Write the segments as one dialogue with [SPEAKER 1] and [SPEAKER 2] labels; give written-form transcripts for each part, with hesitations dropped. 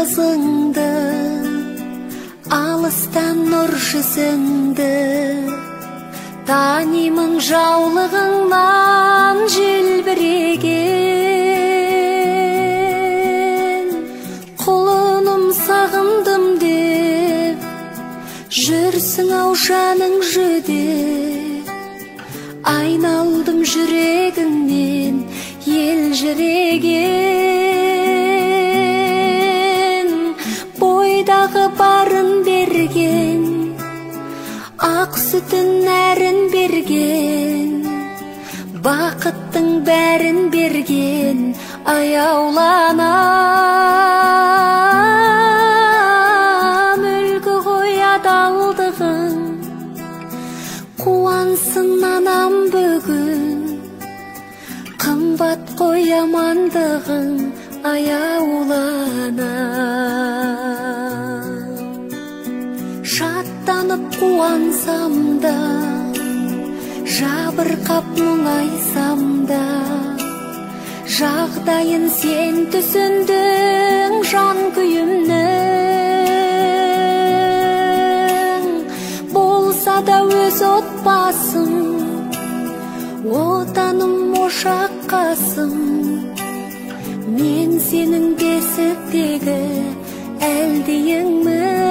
[SPEAKER 1] kızыңdı, alıstan nur yüzіңді, танимын жаулығыңнан желбіреген. Құлыным сағындым деп жүрсің ау жаның жүдеп, айналдым жүрегіңнен елжіреген. Бойдағы барын берген, ақ сүтін нәрін берген, бақыттың бәрін берген, аяуланам. Үлгі ғой адалдығың, қуансын анам бүгін. Қымбат қой амандығың, аяуланам. Шаттанып қуансам да, жабырқап мұңайсам да, жағдайын сен түсіндің жан күйімнің. Болса да өз отбасым, отаным ошаққасың. Мен сенің бесіктегі әлдейіңмін.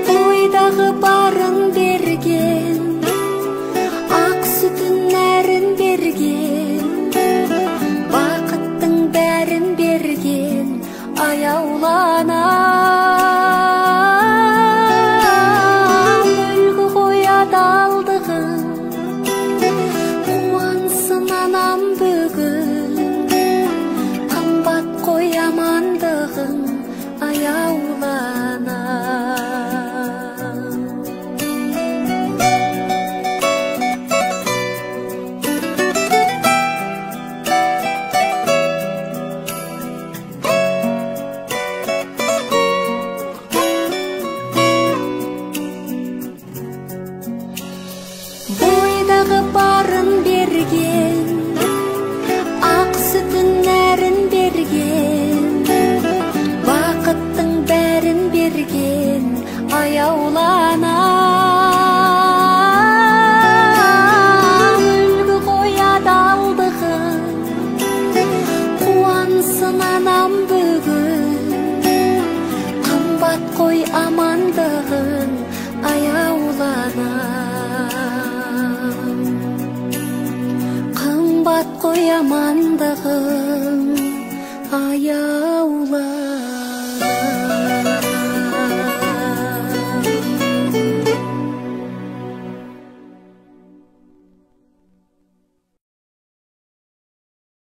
[SPEAKER 1] Бойдағы барын берген, ақ сүтін нәрін берген, бақыттың бәрін берген, аяуланам. Үлгі ғой адалдығың, қуансын анам бүгін. Қымбат қой амандығың, аяуланам. Бойдағы барын берген, ақ сүтін нәрін берген, бақыттың бәрін берген, аяуланам. Үлгі ғой адалдығың, қуансын анам бүгін. Қымбат қой амандығың, аяуланам. Қымбат қой амандығың, аяуланам.